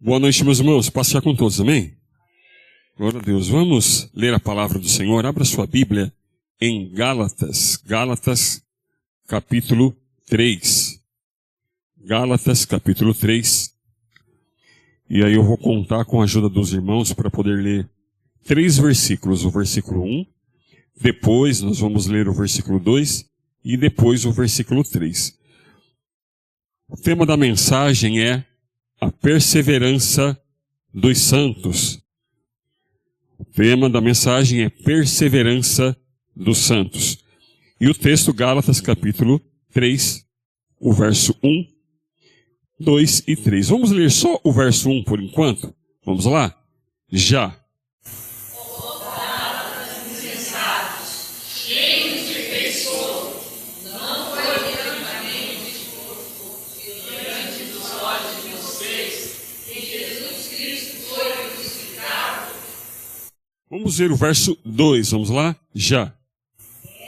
Boa noite, meus irmãos. Passear com todos, amém? Glória a Deus. Vamos ler a palavra do Senhor. Abra sua Bíblia em Gálatas. Gálatas, capítulo 3. Gálatas, capítulo 3. E aí eu vou contar com a ajuda dos irmãos para poder ler 3 versículos. O versículo 1, depois nós vamos ler o versículo 2 e depois o versículo 3. O tema da mensagem é a perseverança dos santos. O tema da mensagem é perseverança dos santos. E o texto, Gálatas, capítulo 3, o verso 1, 2 e 3. Vamos ler só o verso 1 por enquanto? Vamos lá? Já. Vamos ver o verso 2, vamos lá? Já.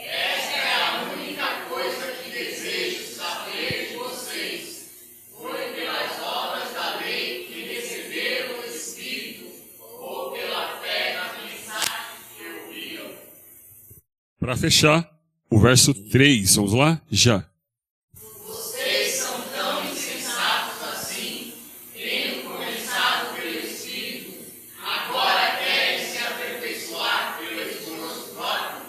Esta é a única coisa que desejo saber de vocês. Foi pelas obras da lei que receberam o Espírito, ou pela fé na mensagem que ouviram? Para fechar, o verso 3, vamos lá? Já. Vocês são tão insensatos assim, tendo começado pelo Espírito, agora querem se aperfeiçoar pelo esforço próprio.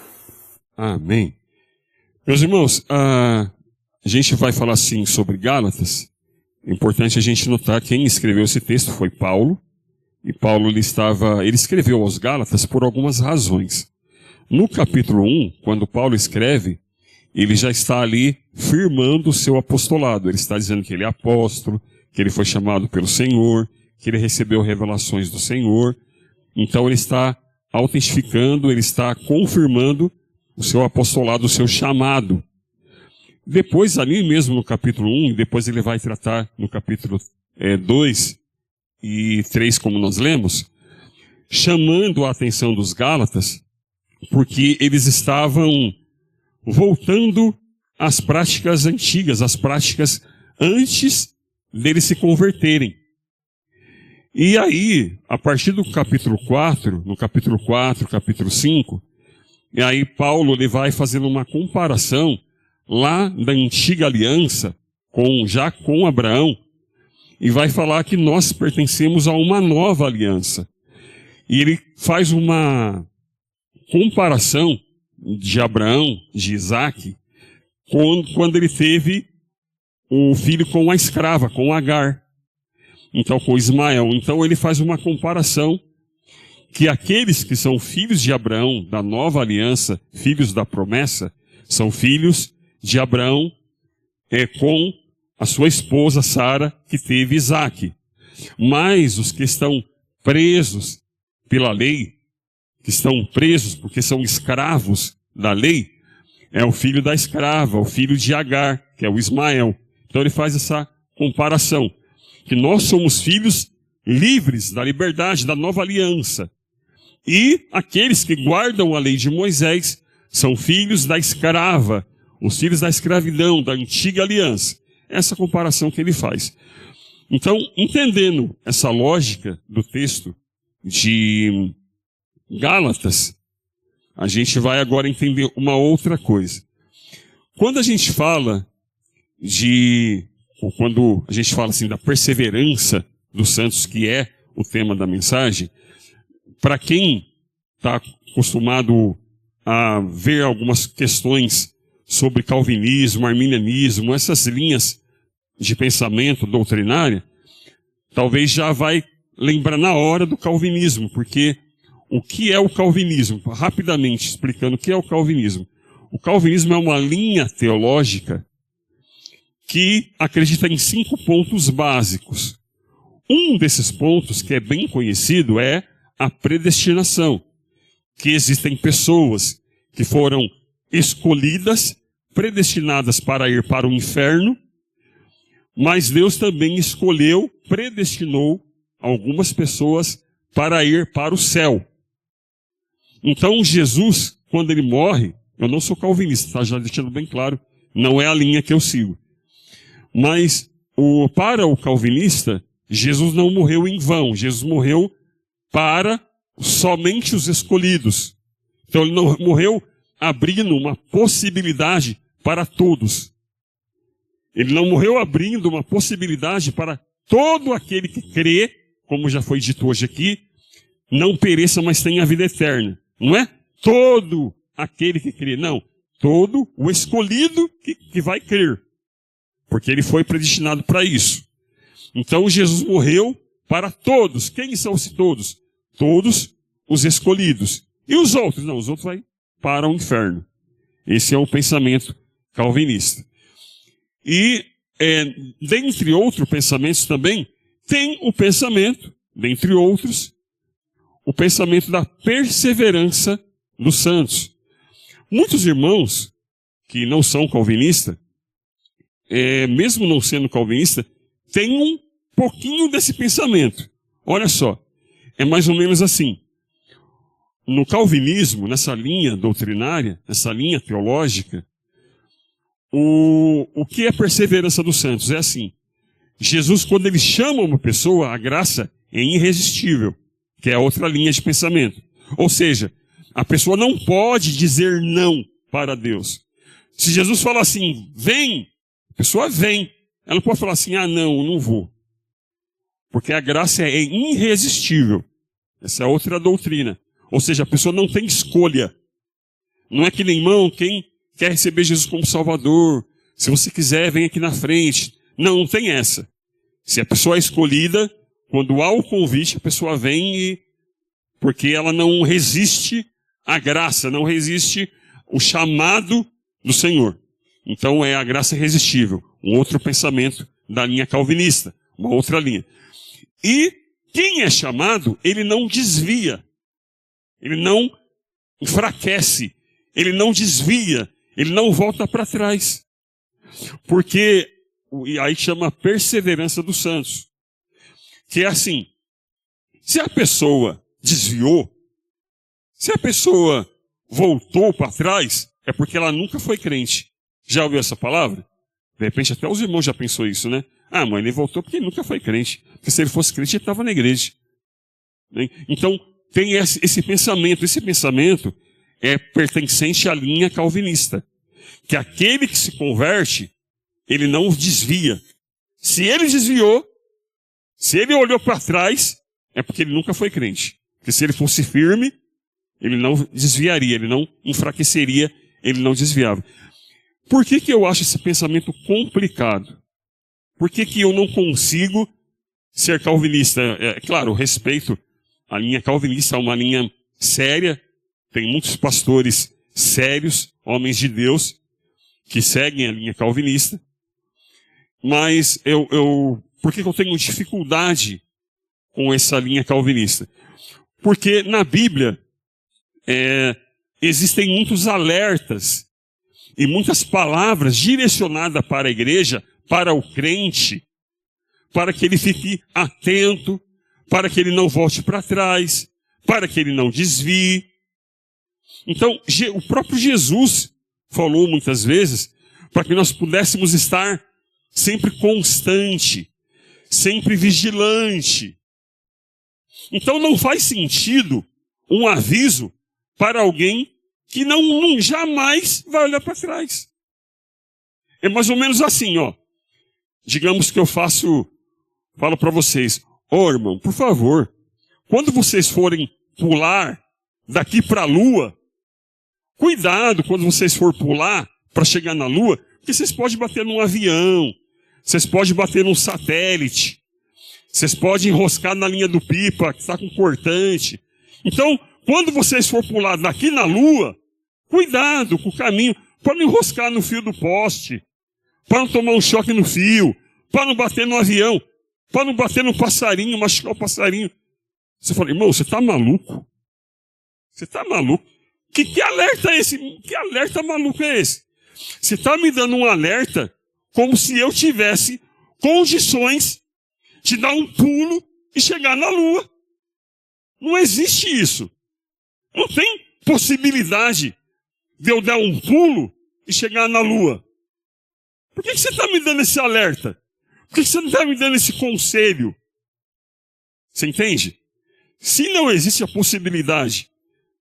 Amém. Meus irmãos, a gente vai falar assim sobre Gálatas. É importante a gente notar que quem escreveu esse texto foi Paulo. E Paulo ele escreveu aos Gálatas por algumas razões. No capítulo 1, quando Paulo escreve, ele já está ali firmando o seu apostolado. Ele está dizendo que ele é apóstolo, que ele foi chamado pelo Senhor, que ele recebeu revelações do Senhor. Então ele está autentificando, ele está confirmando o seu apostolado, o seu chamado. Depois, ali mesmo no capítulo 1, depois ele vai tratar no capítulo 2 e 3, como nós lemos, chamando a atenção dos Gálatas, porque eles estavam voltando às práticas antigas, às práticas antes deles se converterem. E aí, a partir do capítulo 4, no capítulo 4, capítulo 5, e aí Paulo ele vai fazendo uma comparação lá da antiga aliança, já com Abraão, e vai falar que nós pertencemos a uma nova aliança. E ele faz uma comparação de Abraão, de Isaac, quando ele teve o filho com a escrava, com Agar. Então, com Ismael. Então, ele faz uma comparação que aqueles que são filhos de Abraão, da nova aliança, filhos da promessa, são filhos de Abraão com a sua esposa Sara, que teve Isaac. Mas os que estão presos pela lei, que estão presos porque são escravos da lei, é o filho da escrava, o filho de Agar, que é o Ismael. Então ele faz essa comparação, que nós somos filhos livres da liberdade, da nova aliança. E aqueles que guardam a lei de Moisés são filhos da escrava, os filhos da escravidão, da antiga aliança. Essa comparação que ele faz. Então, entendendo essa lógica do texto de Gálatas, a gente vai agora entender uma outra coisa. Quando a gente fala assim da perseverança dos santos, que é o tema da mensagem, para quem está acostumado a ver algumas questões sobre calvinismo, arminianismo, essas linhas de pensamento doutrinária, talvez já vai lembrar na hora do calvinismo, porque o que é o calvinismo? Rapidamente explicando o que é o calvinismo. O calvinismo é uma linha teológica que acredita em 5 pontos básicos. Um desses pontos, que é bem conhecido, é a predestinação. Que existem pessoas que foram escolhidas, predestinadas para ir para o inferno, mas Deus também predestinou algumas pessoas para ir para o céu. Então Jesus, quando ele morre, eu não sou calvinista, tá? Já deixando bem claro, não é a linha que eu sigo. Mas para o calvinista, Jesus não morreu em vão. Jesus morreu para somente os escolhidos. Então ele não morreu abrindo uma possibilidade para todos. Ele não morreu abrindo uma possibilidade para todo aquele que crê, como já foi dito hoje aqui, não pereça, mas tenha a vida eterna. Não é todo aquele que crê, não. Todo o escolhido que vai crer. Porque ele foi predestinado para isso. Então Jesus morreu para todos. Quem são os todos? Todos os escolhidos. E os outros? Não, os outros vão para o inferno. Esse é o pensamento calvinista. E, dentre outros pensamentos também, tem o pensamento, dentre outros, o pensamento da perseverança dos santos. Muitos irmãos que não são calvinistas, mesmo não sendo calvinista, têm um pouquinho desse pensamento. Olha só, é mais ou menos assim. No calvinismo, nessa linha doutrinária, nessa linha teológica, o que é perseverança dos santos? É assim, Jesus, quando ele chama uma pessoa, a graça é irresistível, que é outra linha de pensamento. Ou seja, a pessoa não pode dizer não para Deus. Se Jesus fala assim, vem, a pessoa vem. Ela não pode falar assim, não vou. Porque a graça é irresistível. Essa é outra doutrina. Ou seja, a pessoa não tem escolha. Não é que nem irmão, quem quer receber Jesus como Salvador, se você quiser, vem aqui na frente. Não tem essa. Se a pessoa é escolhida, quando há o convite, a pessoa vem porque ela não resiste à graça, não resiste o chamado do Senhor. Então é a graça irresistível. Um outro pensamento da linha calvinista. Uma outra linha. E quem é chamado, ele não desvia. Ele não enfraquece. Ele não desvia. Ele não volta para trás. Porque, e aí chama perseverança dos santos. Que é assim, se a pessoa desviou, se a pessoa voltou para trás, é porque ela nunca foi crente. Já ouviu essa palavra? De repente até os irmãos já pensou isso, né? Mas ele voltou porque ele nunca foi crente. Porque se ele fosse crente, ele estava na igreja. Então, tem esse pensamento. Esse pensamento é pertencente à linha calvinista. Que aquele que se converte, ele não desvia. Se ele desviou, se ele olhou para trás, é porque ele nunca foi crente. Porque se ele fosse firme, ele não desviaria, ele não enfraqueceria, ele não desviava. Por que eu acho esse pensamento complicado? Por que eu não consigo ser calvinista? Claro, eu respeito a linha calvinista, é uma linha séria. Tem muitos pastores sérios, homens de Deus, que seguem a linha calvinista. Mas por que eu tenho dificuldade com essa linha calvinista? Porque na Bíblia existem muitos alertas e muitas palavras direcionadas para a igreja, para o crente, para que ele fique atento, para que ele não volte para trás, para que ele não desvie. Então, o próprio Jesus falou muitas vezes para que nós pudéssemos estar sempre constante, sempre vigilante. Então não faz sentido um aviso para alguém que não jamais vai olhar para trás. É mais ou menos assim, ó. Digamos que eu falo para vocês, irmão, por favor, quando vocês forem pular daqui para a Lua, cuidado quando vocês for pular para chegar na Lua, porque vocês podem bater num avião, vocês podem bater num satélite, vocês podem enroscar na linha do pipa, que está com cortante. Então, quando vocês for pular daqui na Lua, cuidado com o caminho, para não enroscar no fio do poste, para não tomar um choque no fio, para não bater no avião, para não bater no passarinho, machucar o passarinho. Você fala, irmão, você está maluco? Você está maluco? Que alerta é esse? Que alerta maluco é esse? Você está me dando um alerta como se eu tivesse condições de dar um pulo e chegar na Lua. Não existe isso. Não tem possibilidade de eu dar um pulo e chegar na Lua. Por que você está me dando esse alerta? Por que você não está me dando esse conselho? Você entende? Se não existe a possibilidade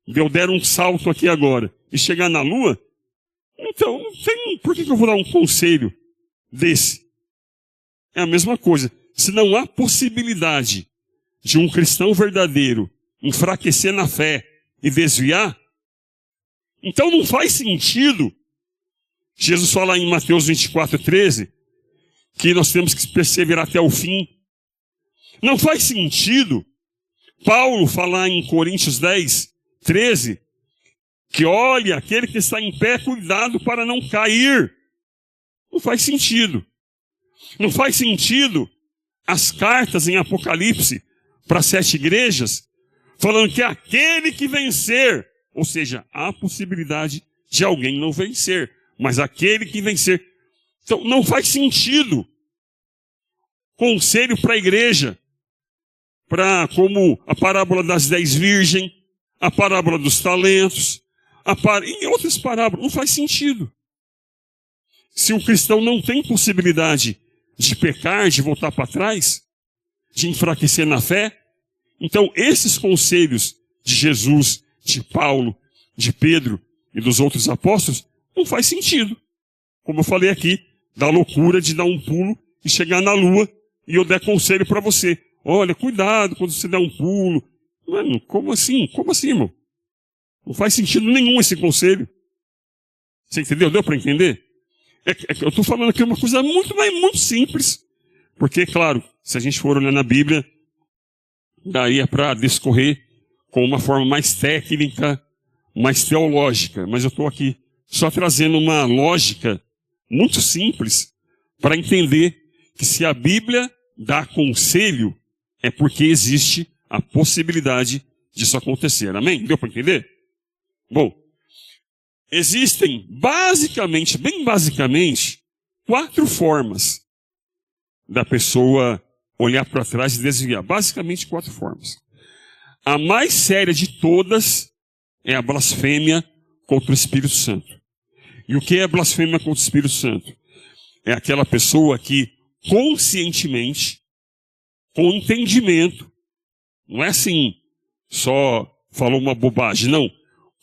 de eu der um salto aqui agora e chegar na Lua, então por que eu vou dar um conselho desse? É a mesma coisa. Se não há possibilidade de um cristão verdadeiro enfraquecer na fé e desviar, então não faz sentido Jesus fala em Mateus 24:13 que nós temos que perseverar até o fim. Não faz sentido Paulo falar em Coríntios 10:13 que olha, aquele que está em pé, cuidado para não cair. Não faz sentido. Não faz sentido as cartas em Apocalipse para 7 igrejas, falando que aquele que vencer, ou seja, há a possibilidade de alguém não vencer, mas aquele que vencer. Então, não faz sentido conselho para a igreja, como a parábola das 10 virgens, a parábola dos talentos, e outras parábolas. Não faz sentido. Se o cristão não tem possibilidade de pecar, de voltar para trás, de enfraquecer na fé, então esses conselhos de Jesus, de Paulo, de Pedro e dos outros apóstolos, não faz sentido. Como eu falei aqui, da loucura de dar um pulo e chegar na Lua e eu der conselho para você. Olha, cuidado quando você der um pulo. Mano, como assim? Como assim, irmão? Não faz sentido nenhum esse conselho. Você entendeu? Deu para entender? Eu estou falando aqui uma coisa muito simples. Porque, claro, se a gente for olhar na Bíblia, daria para discorrer com uma forma mais técnica, mais teológica. Mas eu estou aqui só trazendo uma lógica muito simples para entender que se a Bíblia dá conselho, é porque existe a possibilidade disso acontecer. Amém? Deu para entender? Bom, existem bem basicamente, 4 formas da pessoa olhar para trás e desviar. Basicamente 4 formas. A mais séria de todas é a blasfêmia contra o Espírito Santo. E o que é blasfêmia contra o Espírito Santo? É aquela pessoa que conscientemente, com entendimento, não é assim, só falou uma bobagem, não.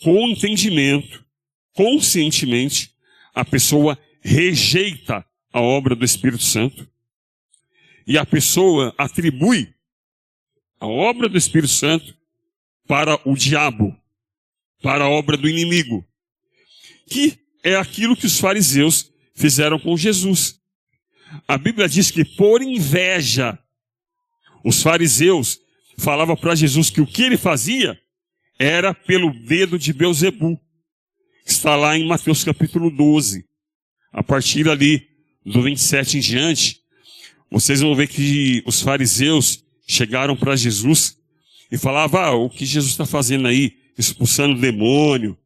Com entendimento, conscientemente, a pessoa rejeita a obra do Espírito Santo e a pessoa atribui a obra do Espírito Santo para o diabo, para a obra do inimigo, que é aquilo que os fariseus fizeram com Jesus. A Bíblia diz que por inveja, os fariseus falavam para Jesus que o que ele fazia era pelo dedo de Beelzebu. Está lá em Mateus capítulo 12. A partir ali do 27 em diante, vocês vão ver que os fariseus chegaram para Jesus e falavam, o que Jesus está fazendo aí? Expulsando o demônio,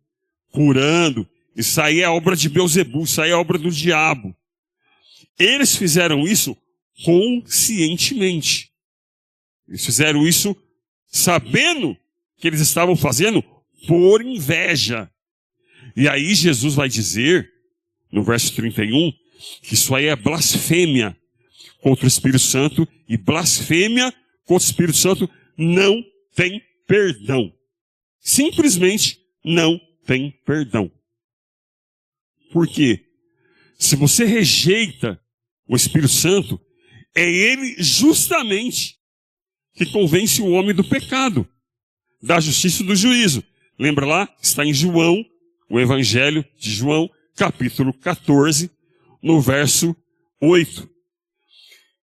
curando. Isso aí é obra de Beelzebu, isso aí é obra do diabo. Eles fizeram isso conscientemente. Eles fizeram isso sabendo que eles estavam fazendo por inveja. E aí Jesus vai dizer, no verso 31, que isso aí é blasfêmia contra o Espírito Santo, e blasfêmia contra o Espírito Santo não tem perdão. Simplesmente não tem perdão. Por quê? Se você rejeita o Espírito Santo, é ele justamente que convence o homem do pecado, da justiça e do juízo. Lembra lá? Está em João, o Evangelho de João, capítulo 14, no verso 8.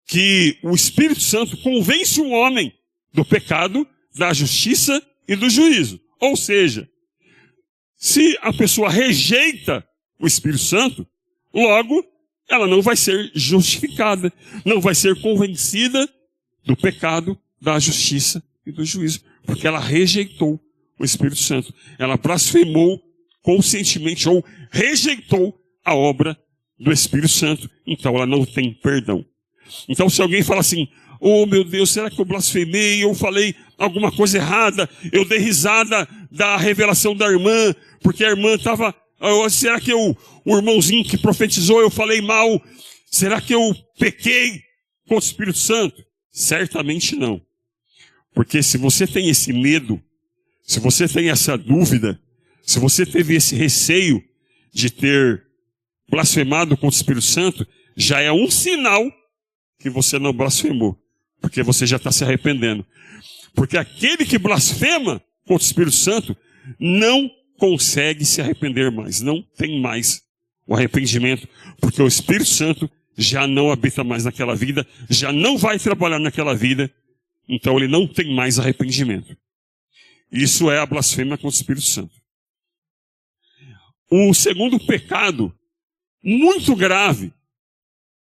Que o Espírito Santo convence o homem do pecado, da justiça e do juízo. Ou seja, se a pessoa rejeita o Espírito Santo, logo ela não vai ser justificada, não vai ser convencida do pecado, da justiça e do juízo, porque ela rejeitou o Espírito Santo. Ela blasfemou conscientemente ou rejeitou a obra do Espírito Santo, então ela não tem perdão. Então se alguém fala assim, oh meu Deus, será que eu blasfemei, eu falei alguma coisa errada, eu dei risada da revelação da irmã, porque a irmã estava, será que o irmãozinho que profetizou, eu falei mal, será que eu pequei contra o Espírito Santo? Certamente não. Porque se você tem esse medo, se você tem essa dúvida, se você teve esse receio de ter blasfemado contra o Espírito Santo, já é um sinal que você não blasfemou. Porque você já está se arrependendo. Porque aquele que blasfema contra o Espírito Santo não consegue se arrepender mais. Não tem mais o arrependimento. Porque o Espírito Santo já não habita mais naquela vida, já não vai trabalhar naquela vida. Então ele não tem mais arrependimento. Isso é a blasfêmia contra o Espírito Santo. O segundo pecado, muito grave,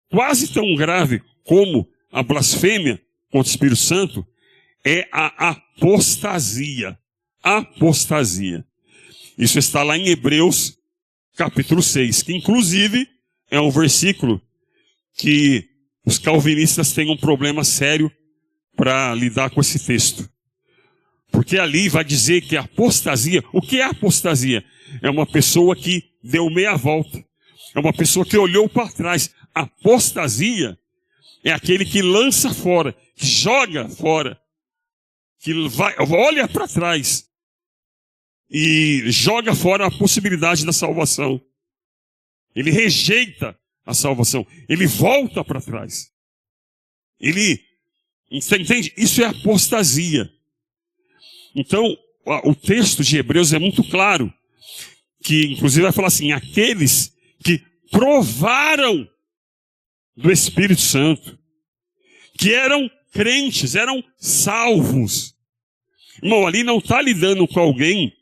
quase tão grave como a blasfêmia contra o Espírito Santo, é a apostasia. Apostasia. Isso está lá em Hebreus, capítulo 6, que inclusive é um versículo que os calvinistas têm um problema sério para lidar com esse texto. Porque ali vai dizer que a apostasia, o que é apostasia? É uma pessoa que deu meia volta. É uma pessoa que olhou para trás. Apostasia é aquele que lança fora, que joga fora, que olha para trás e joga fora a possibilidade da salvação. Ele rejeita a salvação. Ele volta para trás. Você entende? Isso é apostasia. Então, o texto de Hebreus é muito claro, que inclusive vai falar assim, aqueles que provaram do Espírito Santo, que eram crentes, eram salvos. Irmão, ali não está lidando com alguém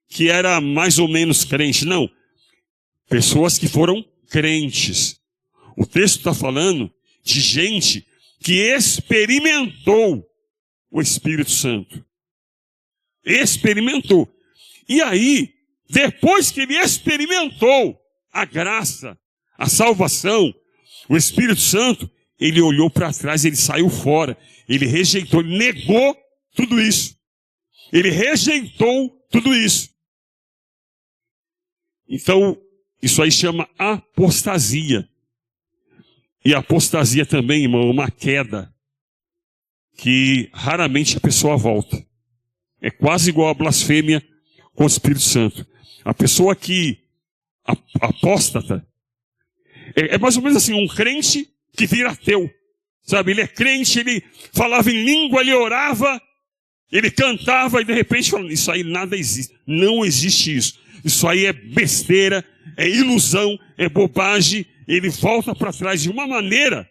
que era mais ou menos crente, não. Pessoas que foram crentes. O texto está falando de gente que experimentou o Espírito Santo. Experimentou. E aí, depois que ele experimentou a graça, a salvação, o Espírito Santo, ele olhou para trás, ele saiu fora, ele rejeitou, ele negou tudo isso. Ele rejeitou tudo isso. Então, isso aí chama apostasia. E a apostasia também, irmão, é uma queda que raramente a pessoa volta. É quase igual a blasfêmia com o Espírito Santo. A pessoa que apóstata é mais ou menos assim, um crente que vira ateu. Sabe, ele é crente, ele falava em língua, ele orava, ele cantava e de repente falando, isso aí nada existe. Não existe isso. Isso aí é besteira, é ilusão, é bobagem. Ele volta para trás de uma maneira.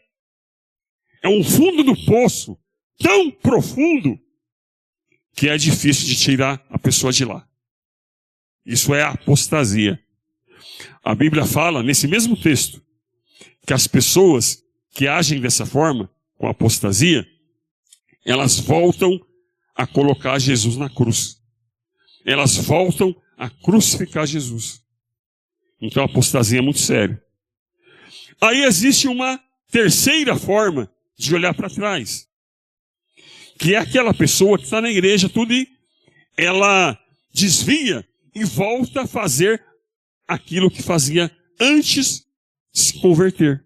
É um fundo do poço tão profundo que é difícil de tirar a pessoa de lá. Isso é apostasia. A Bíblia fala, nesse mesmo texto, que as pessoas que agem dessa forma, com apostasia, elas voltam a colocar Jesus na cruz. Elas voltam a crucificar Jesus. Então a apostasia é muito séria. Aí existe uma terceira forma de olhar para trás. Que é aquela pessoa que está na igreja, tudo, e ela desvia e volta a fazer aquilo que fazia antes de se converter.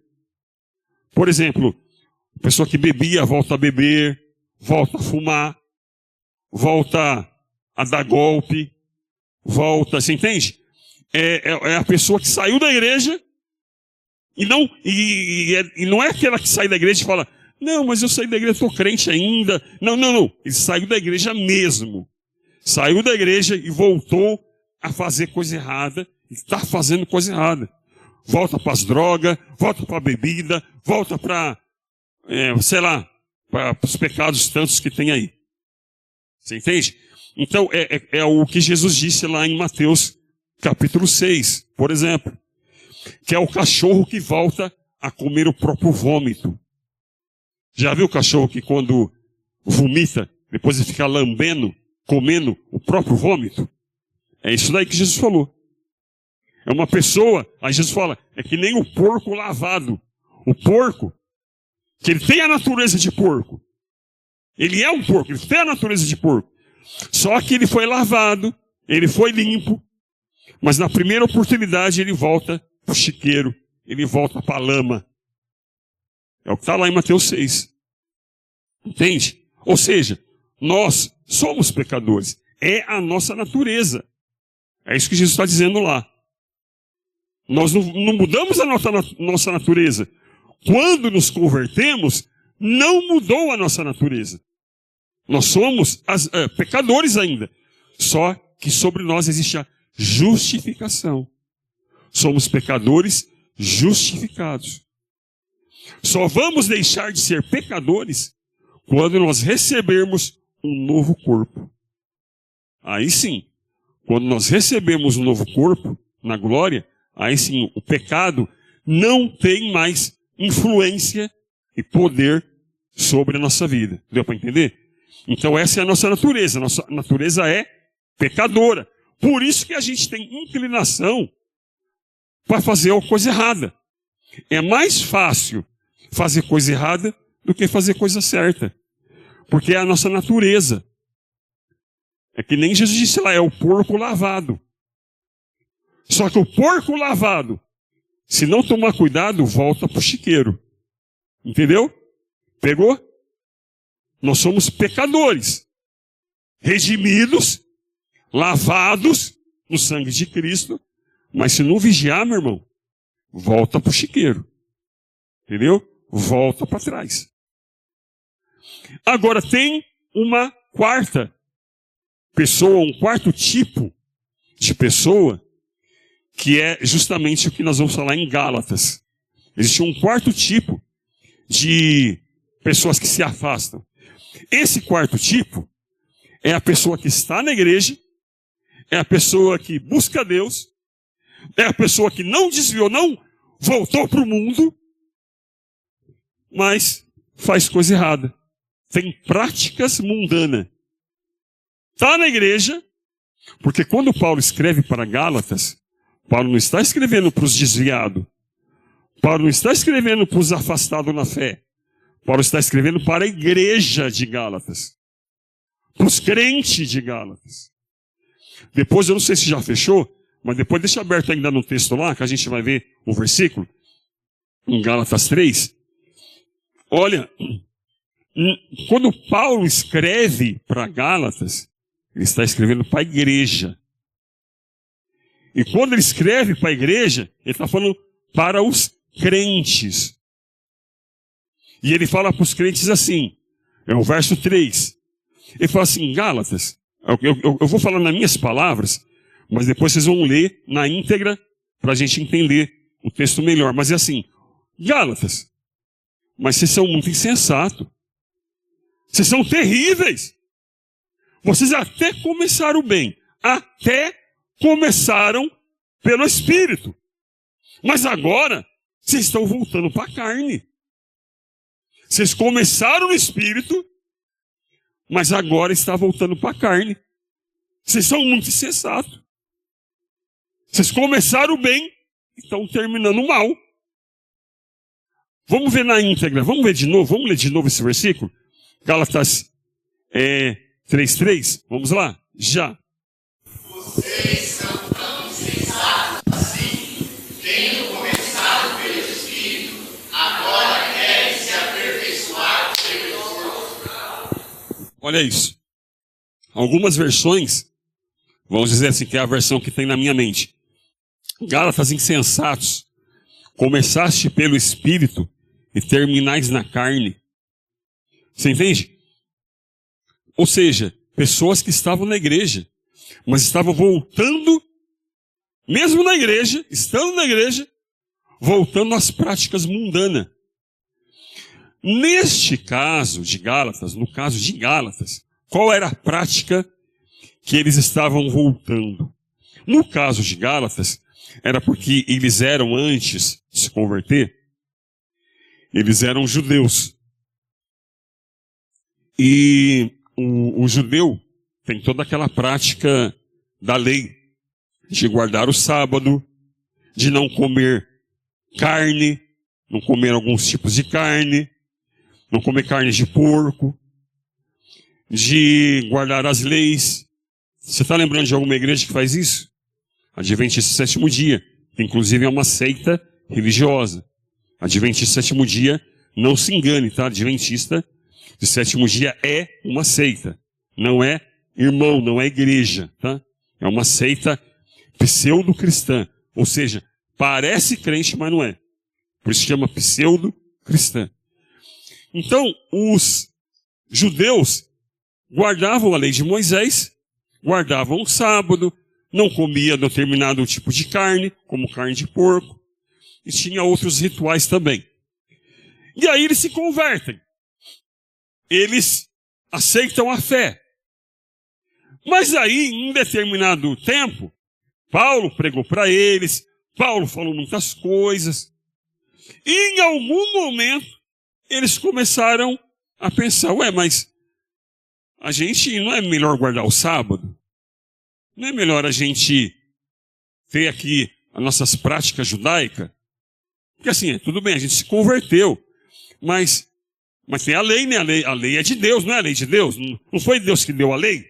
Por exemplo, a pessoa que bebia volta a beber, volta a fumar, volta a dar golpe, volta, você entende? É a pessoa que saiu da igreja e não é aquela que sai da igreja e fala, não, mas eu saí da igreja, estou crente ainda. Não. Ele saiu da igreja mesmo. Saiu da igreja e voltou a fazer coisa errada. Está fazendo coisa errada. Volta para as drogas, volta para a bebida, volta para, para os pecados tantos que tem aí. Você entende? Então, é o que Jesus disse lá em Mateus capítulo 6, por exemplo. Que é o cachorro que volta a comer o próprio vômito. Já viu o cachorro que quando vomita, depois ele fica lambendo, comendo o próprio vômito? É isso daí que Jesus falou. É uma pessoa, aí Jesus fala, é que nem o porco lavado. O porco, que ele tem a natureza de porco. Ele é um porco, ele tem a natureza de porco. Só que ele foi lavado, ele foi limpo, mas na primeira oportunidade ele volta para o chiqueiro, ele volta para a lama. É o que está lá em Mateus 6. Entende? Ou seja, Nós somos pecadores. É a nossa natureza. É isso que Jesus está dizendo lá. Nós não mudamos a nossa natureza. Quando nos convertemos, não mudou a nossa natureza. Nós somos pecadores ainda. Só que sobre nós existe a justificação. Somos pecadores justificados. Só vamos deixar de ser pecadores quando nós recebermos um novo corpo. Aí sim, quando nós recebemos um novo corpo na glória, aí sim o pecado não tem mais influência e poder sobre a nossa vida. Deu para entender? Então essa é a nossa natureza. Nossa natureza é pecadora. Por isso que a gente tem inclinação para fazer a coisa errada. É mais fácil fazer coisa errada do que fazer coisa certa. Porque é a nossa natureza. É que nem Jesus disse lá, é o porco lavado. Só que o porco lavado, se não tomar cuidado, volta para o chiqueiro. Entendeu? Pegou? Nós somos pecadores. Redimidos, lavados no sangue de Cristo. Mas se não vigiar, meu irmão, volta para o chiqueiro. Entendeu? Volta para trás. Agora tem uma quarta pessoa, um quarto tipo de pessoa, que é justamente o que nós vamos falar em Gálatas. Existe um quarto tipo de pessoas que se afastam. Esse quarto tipo é a pessoa que está na igreja, é a pessoa que busca Deus, é a pessoa que não desviou, não voltou para o mundo, mas faz coisa errada. Tem práticas mundanas. Está na igreja, porque quando Paulo escreve para Gálatas, Paulo não está escrevendo para os desviados. Paulo não está escrevendo para os afastados na fé. Paulo está escrevendo para a igreja de Gálatas. Para os crentes de Gálatas. Depois, eu não sei se já fechou, mas depois deixa aberto ainda no texto lá, que a gente vai ver o versículo, em Gálatas 3. Olha, quando Paulo escreve para Gálatas, ele está escrevendo para a igreja. E quando ele escreve para a igreja, ele está falando para os crentes. E ele fala para os crentes assim, é o verso 3. Ele fala assim, Gálatas, eu vou falar nas minhas palavras, mas depois vocês vão ler na íntegra para a gente entender o texto melhor. Mas é assim, Gálatas, mas vocês são muito insensatos. Vocês são terríveis. Vocês até começaram bem. Até começaram pelo Espírito. Mas agora, vocês estão voltando para a carne. Vocês começaram no Espírito, mas agora está voltando para a carne. Vocês são muito insensatos. Vocês começaram bem e estão terminando mal. Vamos ver na íntegra. Vamos ver de novo. Vamos ler de novo esse versículo. Gálatas 3:3. Vamos lá? Já. Vocês são tão insensatos assim, tendo começado pelo Espírito, agora querem se aperfeiçoar pelo corpo. Olha isso. Algumas versões, vamos dizer assim, que é a versão que tem na minha mente. Gálatas insensatos, começaste pelo Espírito e terminais na carne. Você entende? Ou seja, pessoas que estavam na igreja, mas estavam voltando, mesmo na igreja, estando na igreja, voltando às práticas mundanas. Neste caso de Gálatas, no caso de Gálatas, qual era a prática que eles estavam voltando? No caso de Gálatas, era porque eles eram, antes de se converter, eles eram judeus. E o judeu tem toda aquela prática da lei, de guardar o sábado, de não comer carne, não comer alguns tipos de carne, não comer carne de porco, de guardar as leis. Você está lembrando de alguma igreja que faz isso? Adventista Sétimo Dia, que inclusive é uma seita religiosa. Adventista Sétimo Dia, não se engane, tá? Adventista de Sétimo Dia é uma seita. não é irmão, não é igreja, tá? É uma seita pseudo-cristã, ou seja, parece crente, mas não é. Por isso chama pseudo-cristã. Então, os judeus guardavam a lei de Moisés, guardavam o sábado, não comia determinado tipo de carne, como carne de porco, e tinha outros rituais também. E aí eles se convertem. Eles aceitam a fé. Mas aí, em determinado tempo, Paulo pregou para eles, Paulo falou muitas coisas, e em algum momento eles começaram a pensar, mas a gente não é melhor guardar o sábado? Não é melhor a gente ter aqui as nossas práticas judaicas? Porque assim, tudo bem, a gente se converteu, mas tem a lei, né? A lei é de Deus, não é a lei de Deus? Não foi Deus que deu a lei?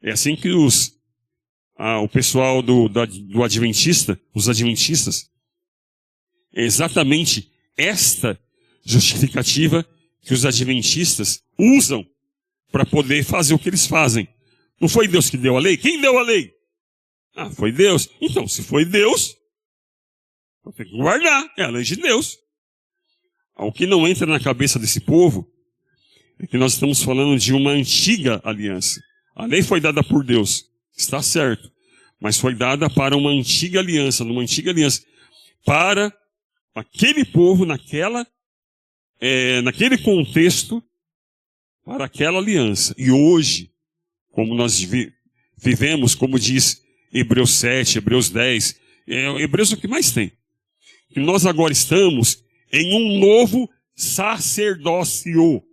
É assim que o pessoal do adventista, os adventistas, é exatamente esta justificativa que os adventistas usam para poder fazer o que eles fazem. Não foi Deus que deu a lei? Quem deu a lei? Foi Deus. Então, se foi Deus, tem que guardar. É a lei de Deus. O que não entra na cabeça desse povo é que nós estamos falando de uma antiga aliança. A lei foi dada por Deus, está certo. Mas foi dada para uma antiga aliança, para aquele povo, naquele contexto, para aquela aliança. E hoje, como nós vivemos, como diz Hebreus 7, Hebreus 10, Hebreus é o que mais tem. Que nós agora estamos em um novo sacerdócio.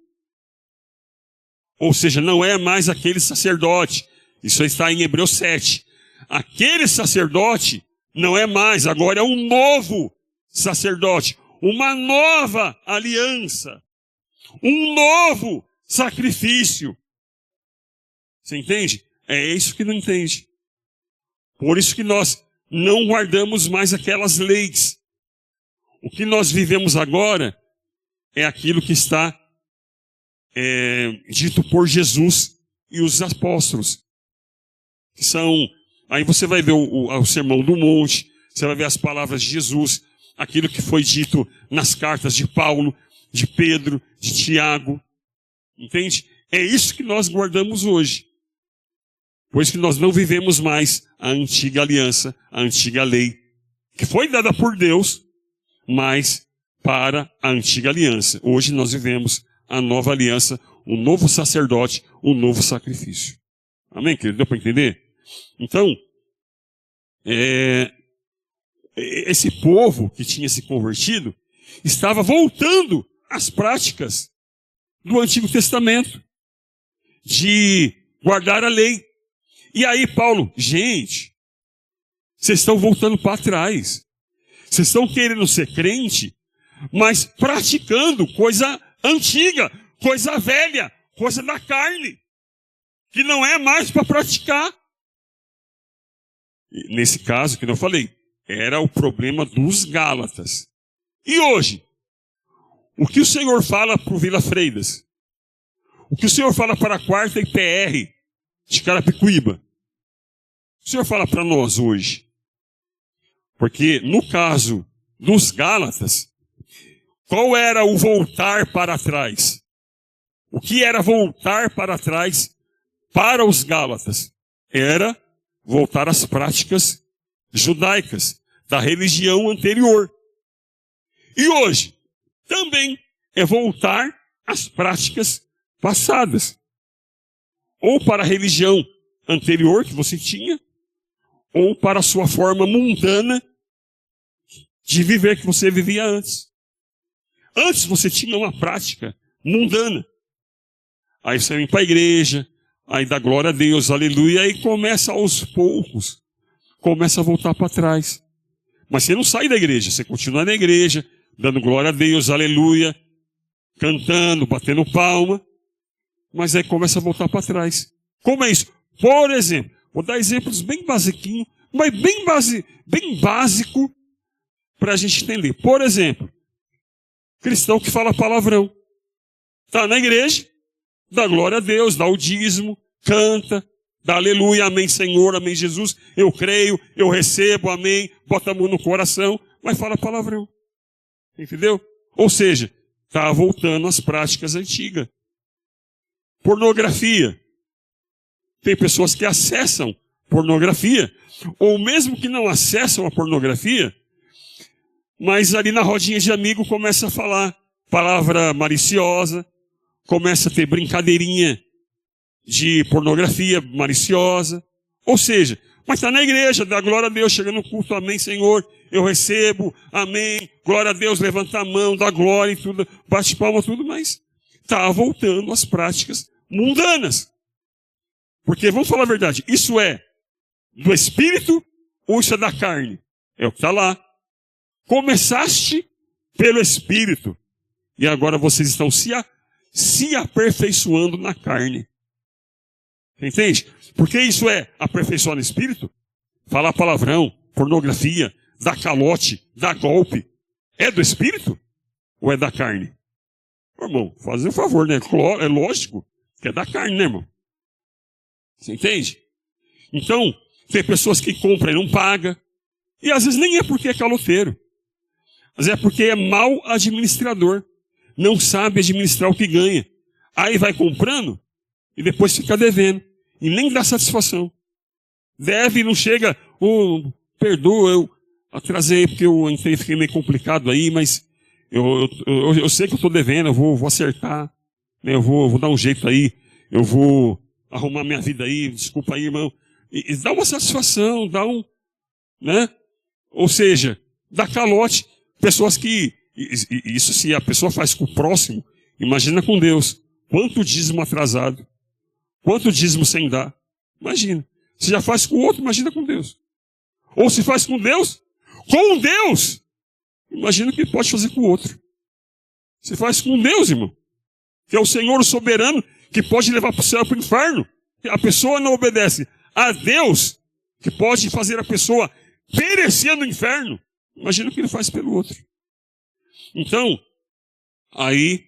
Ou seja, não é mais aquele sacerdote. Isso está em Hebreus 7. Aquele sacerdote não é mais, agora é um novo sacerdote. Uma nova aliança. Um novo sacrifício. Você entende? É isso que não entende. Por isso que nós não guardamos mais aquelas leis. O que nós vivemos agora é aquilo que está dito por Jesus e os apóstolos. Que são, aí você vai ver o Sermão do Monte, você vai ver as palavras de Jesus, aquilo que foi dito nas cartas de Paulo, de Pedro, de Tiago. Entende? É isso que nós guardamos hoje. Pois que nós não vivemos mais a antiga aliança, a antiga lei, que foi dada por Deus, mas para a antiga aliança. Hoje nós vivemos a nova aliança, um novo sacerdote, um novo sacrifício. Amém, querido? Deu para entender? Então, esse povo que tinha se convertido estava voltando às práticas do Antigo Testamento, de guardar a lei. E aí Paulo, gente, vocês estão voltando para trás. Vocês estão querendo ser crente, mas praticando coisa antiga, coisa velha, coisa da carne, que não é mais para praticar. E nesse caso, que eu falei, era o problema dos Gálatas. E hoje, o que o Senhor fala para o Vila Freitas? O que o Senhor fala para a quarta IPR de Carapicuíba? O Senhor fala para nós hoje. Porque no caso dos Gálatas, qual era o voltar para trás? O que era voltar para trás para os Gálatas? Era voltar às práticas judaicas da religião anterior. E hoje também é voltar às práticas passadas. Ou para a religião anterior que você tinha, ou para a sua forma mundana de viver que você vivia antes. Antes você tinha uma prática mundana. Aí você vem para a igreja, aí dá glória a Deus, aleluia, aí começa aos poucos, começa a voltar para trás. Mas você não sai da igreja, você continua na igreja, dando glória a Deus, aleluia, cantando, batendo palma, mas aí começa a voltar para trás. Como é isso? Por exemplo, vou dar exemplos bem basiquinhos, mas bem básico para a gente entender. Por exemplo, cristão que fala palavrão. Está na igreja, dá glória a Deus, dá o dízimo, canta, dá aleluia, amém Senhor, amém Jesus, eu creio, eu recebo, amém, bota a mão no coração, mas fala palavrão. Entendeu? Ou seja, está voltando às práticas antigas. Pornografia. Tem pessoas que acessam pornografia, ou mesmo que não acessam a pornografia, mas ali na rodinha de amigo começa a falar palavra maliciosa, começa a ter brincadeirinha de pornografia maliciosa. Ou seja, mas está na igreja, dá glória a Deus, chega no culto, amém Senhor, eu recebo, amém, glória a Deus, levanta a mão, dá glória e tudo, bate palma, tudo, mas está voltando às práticas mundanas. Porque, vamos falar a verdade, isso é do Espírito ou isso é da carne? É o que está lá. Começaste pelo Espírito e agora vocês estão se aperfeiçoando na carne. Entende? Porque isso é aperfeiçoar no Espírito? Falar palavrão, pornografia, dar calote, dar golpe. É do Espírito ou é da carne? Irmão, fazer um favor, né? É lógico que é da carne, né, irmão? Você entende? Então, tem pessoas que compram e não pagam. E às vezes nem é porque é caloteiro. Mas é porque é mau administrador. Não sabe administrar o que ganha. Aí vai comprando e depois fica devendo. E nem dá satisfação. Deve e não chega, perdoa, eu atrasei porque eu entrei, fiquei meio complicado aí, mas eu sei que eu estou devendo, eu vou acertar, né, eu vou dar um jeito aí, eu vou arrumar minha vida aí, desculpa aí, irmão. E dá uma satisfação, dá um, né? Ou seja, dá calote. Pessoas que, isso se a pessoa faz com o próximo, imagina com Deus. Quanto dízimo atrasado. Quanto dízimo sem dar. Imagina. Se já faz com o outro, imagina com Deus. Ou se faz com Deus, imagina o que pode fazer com o outro. Se faz com Deus, irmão, que é o Senhor soberano, que pode levar para o céu e para o inferno. A pessoa não obedece a Deus, que pode fazer a pessoa perecer no inferno. Imagina o que ele faz pelo outro. Então, aí,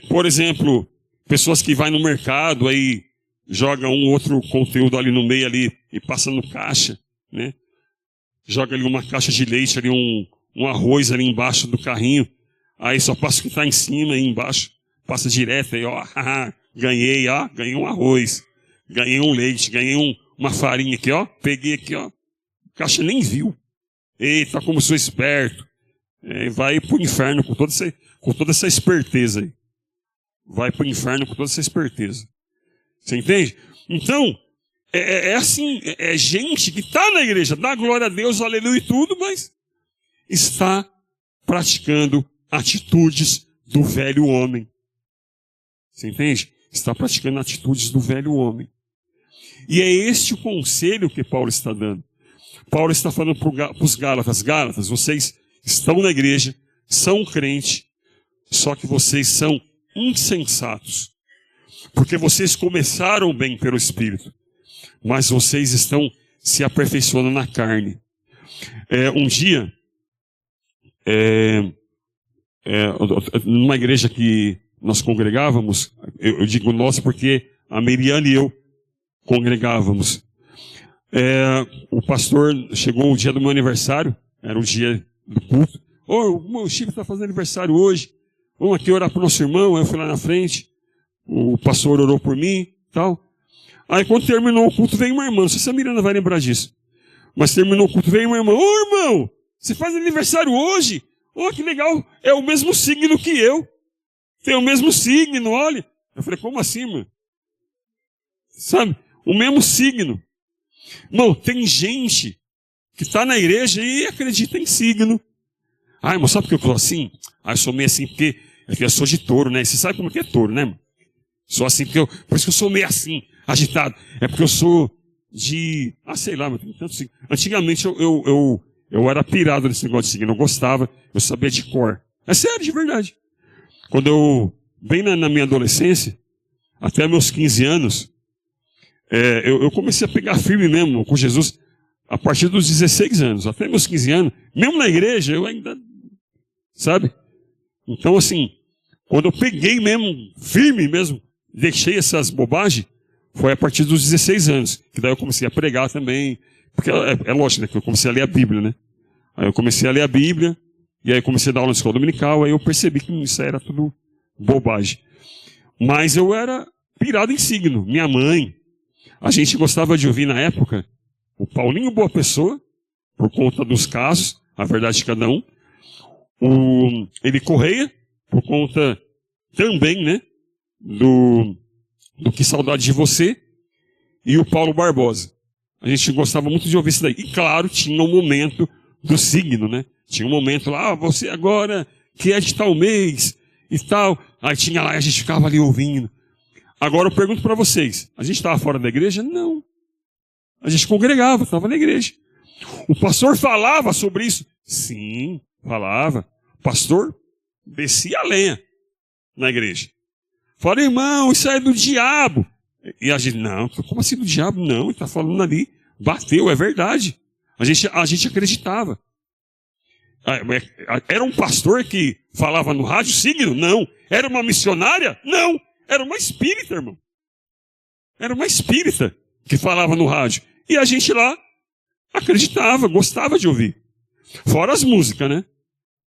por exemplo, pessoas que vão no mercado, aí joga um outro conteúdo ali no meio ali e passa no caixa, né? Joga ali uma caixa de leite, ali um arroz ali embaixo do carrinho, aí só passa o que está em cima e embaixo, passa direto aí, ó, ganhei um arroz, ganhei um leite, ganhei uma farinha aqui, ó, peguei aqui, ó, o caixa nem viu. Eita, como sou esperto. Vai para o inferno com toda essa esperteza aí. Vai para o inferno com toda essa esperteza. Você entende? Então, é assim, é gente que está na igreja, dá glória a Deus, aleluia e tudo, mas está praticando atitudes do velho homem. Você entende? Está praticando atitudes do velho homem. E é este o conselho que Paulo está dando. Paulo está falando para os Gálatas, vocês estão na igreja, são crentes, só que vocês são insensatos. Porque vocês começaram bem pelo Espírito, mas vocês estão se aperfeiçoando na carne. Um dia, numa igreja que nós congregávamos, eu digo nós porque a Miriane e eu congregávamos. O pastor chegou o dia do meu aniversário, era o dia do culto. O Chico está fazendo aniversário hoje, vamos aqui orar para o nosso irmão. Eu fui lá na frente, o pastor orou por mim, tal. Aí quando terminou o culto, veio uma irmã, não sei se a Miranda vai lembrar disso, mas terminou o culto, veio uma irmã. Irmão, você faz aniversário hoje? Que legal, é o mesmo signo que eu, tem o mesmo signo, olha. Eu falei, como assim, mano? Sabe, o mesmo signo. Irmão, tem gente que está na igreja e acredita em signo. Irmão, sabe por que eu sou assim? Eu sou meio assim porque eu sou de touro, né? Você sabe como é que é touro, né, irmão? Sou assim porque por isso que eu sou meio assim, agitado. É porque eu sou de... sei lá, mas tem tanto signo. Antigamente eu era pirado nesse negócio de signo, eu gostava, eu sabia de cor. É sério, de verdade. Quando bem na minha adolescência, até meus 15 anos, eu comecei a pegar firme mesmo com Jesus a partir dos 16 anos, até meus 15 anos, mesmo na igreja, eu ainda, sabe? Então, assim, quando eu peguei mesmo, firme mesmo, deixei essas bobagens foi a partir dos 16 anos, que daí eu comecei a pregar também, porque é lógico, né, que eu comecei a ler a Bíblia, né? Aí eu comecei a ler a Bíblia, e aí eu comecei a dar aula na escola dominical, aí eu percebi que isso era tudo bobagem. Mas eu era pirado em signo. Minha mãe, a gente gostava de ouvir na época o Paulinho Boa Pessoa, por conta dos casos, a verdade de cada um. O Eli Correia, por conta também, né, do Que Saudade de Você, e o Paulo Barbosa. A gente gostava muito de ouvir isso daí. E claro, tinha um momento do signo, né? Tinha um momento lá, você agora, que é de tal mês, e tal. Aí tinha lá, a gente ficava ali ouvindo. Agora eu pergunto para vocês, a gente estava fora da igreja? Não. A gente congregava, estava na igreja. O pastor falava sobre isso? Sim, falava. O pastor descia a lenha na igreja. Fala, irmão, isso aí é do diabo. E a gente, não, como assim do diabo? Não, ele está falando ali. Bateu, é verdade. A gente acreditava. Era um pastor que falava no rádio signo? Não. Era uma missionária? Não. Era uma espírita, irmão. Era uma espírita que falava no rádio. E a gente lá acreditava, gostava de ouvir. Fora as músicas, né?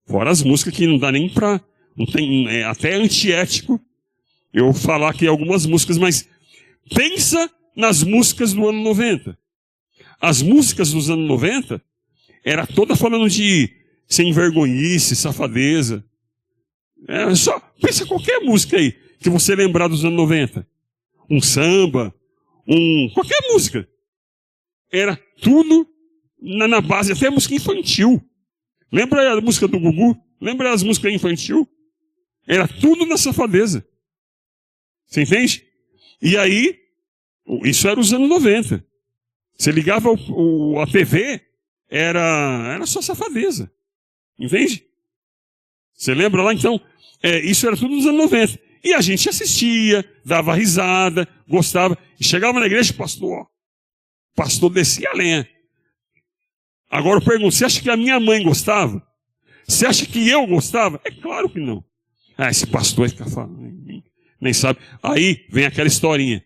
Fora as músicas que não dá nem pra... Não tem, é até antiético eu falar aqui algumas músicas, mas pensa nas músicas do ano 90. As músicas dos anos 90 era toda falando de sem vergonhice, safadeza. Só pensa qualquer música aí que você lembrar dos anos 90. Um samba, qualquer música. Era tudo na base, até música infantil. Lembra a música do Gugu? Lembra as músicas infantil? Era tudo na safadeza. Você entende? E aí, isso era os anos 90. Você ligava a TV, era só safadeza. Entende? Você lembra lá? Então, isso era tudo nos anos 90. E a gente assistia, dava risada, gostava. E chegava na igreja, pastor descia a lenha. Agora eu pergunto, você acha que a minha mãe gostava? Você acha que eu gostava? É claro que não. Esse pastor fica falando, nem sabe. Aí vem aquela historinha.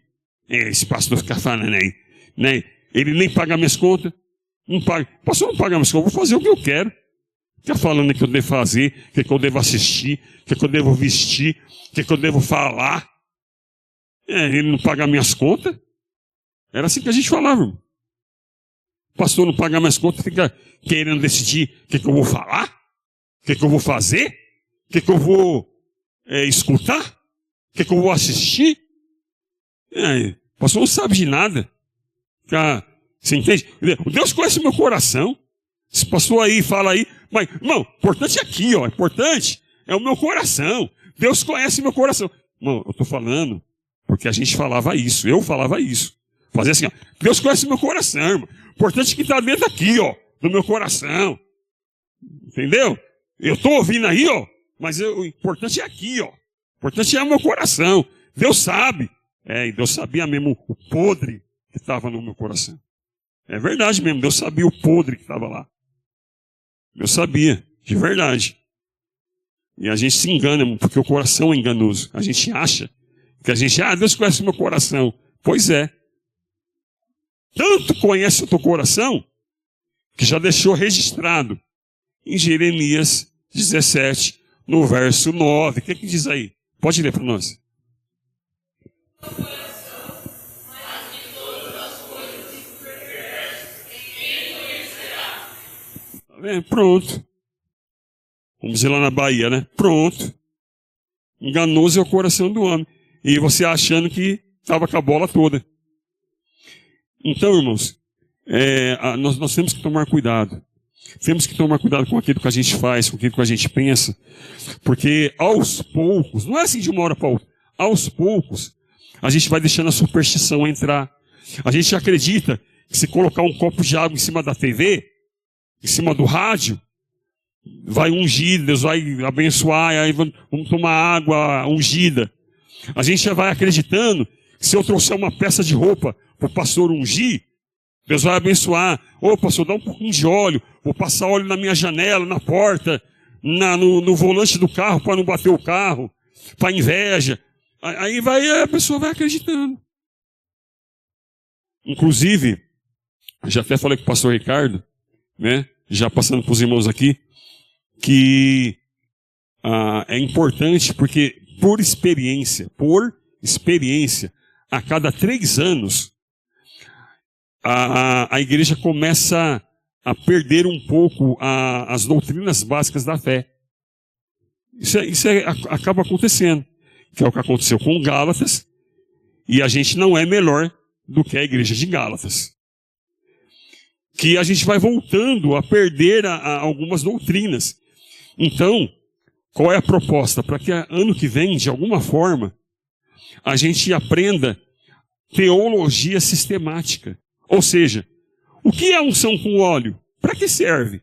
Esse pastor fica falando aí, né? Ele nem paga minhas contas. Não paga. Pastor não paga minhas contas, eu vou fazer o que eu quero. Fica falando o que eu devo fazer, o que eu devo assistir, o que eu devo vestir, o que eu devo falar. Ele não paga minhas contas. Era assim que a gente falava, irmão. O pastor não paga minhas contas, fica querendo decidir o que eu vou falar, o que eu vou fazer, o que eu vou escutar, o que eu vou assistir. O pastor não sabe de nada. Você entende? Deus conhece o meu coração. Esse pastor aí fala aí, mas, irmão, importante é aqui, ó. Importante é o meu coração. Deus conhece o meu coração. Irmão, eu estou falando porque a gente falava isso. Eu falava isso. Fazia assim, ó. Deus conhece o meu coração, irmão. Importante que está dentro aqui, ó, do meu coração. Entendeu? Eu estou ouvindo aí, ó, mas o importante é aqui, ó. O importante é o meu coração. Deus sabe. E Deus sabia mesmo o podre que estava no meu coração. É verdade mesmo, Deus sabia o podre que estava lá. Deus sabia, de verdade. E a gente se engana, porque o coração é enganoso. A gente acha que Deus conhece o meu coração. Pois é. Tanto conhece o teu coração, que já deixou registrado em Jeremias 17, no verso 9. O que diz aí? Pode ler para nós. Pronto. Vamos dizer lá na Bahia, né? Pronto. Enganoso é o coração do homem. E você achando que estava com a bola toda. Então, irmãos, nós temos que tomar cuidado. Temos que tomar cuidado com aquilo que a gente faz, com aquilo que a gente pensa. Porque aos poucos, não é assim de uma hora para outra, aos poucos, a gente vai deixando a superstição entrar. A gente acredita que se colocar um copo de água em cima da TV, em cima do rádio, vai ungir, Deus vai abençoar, aí vamos tomar água ungida. A gente já vai acreditando que se eu trouxer uma peça de roupa para o pastor ungir, Deus vai abençoar. Pastor, dá um pouquinho de óleo, vou passar óleo na minha janela, na porta, no volante do carro, para não bater o carro, para inveja. Aí a pessoa vai acreditando. Inclusive, já até falei com o pastor Ricardo, né, já passando para os irmãos aqui, que é importante porque, por experiência, a cada 3 anos, a igreja começa a perder um pouco as doutrinas básicas da fé. Isso acaba acontecendo, que é o que aconteceu com Gálatas, e a gente não é melhor do que a igreja de Gálatas. Que a gente vai voltando a perder algumas doutrinas. Então, qual é a proposta? Para que ano que vem, de alguma forma, a gente aprenda teologia sistemática. Ou seja, o que é unção com óleo? Para que serve?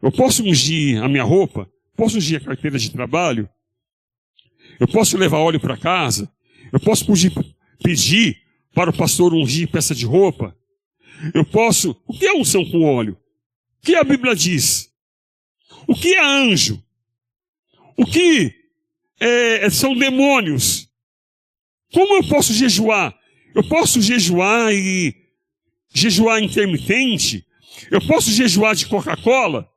Eu posso ungir a minha roupa? Posso ungir a carteira de trabalho? Eu posso levar óleo para casa? Eu posso pedir para o pastor ungir peça de roupa? Eu posso... O que é unção com óleo? O que a Bíblia diz? O que é anjo? O que são demônios? Como eu posso jejuar? Eu posso jejuar intermitente? Eu posso jejuar de Coca-Cola?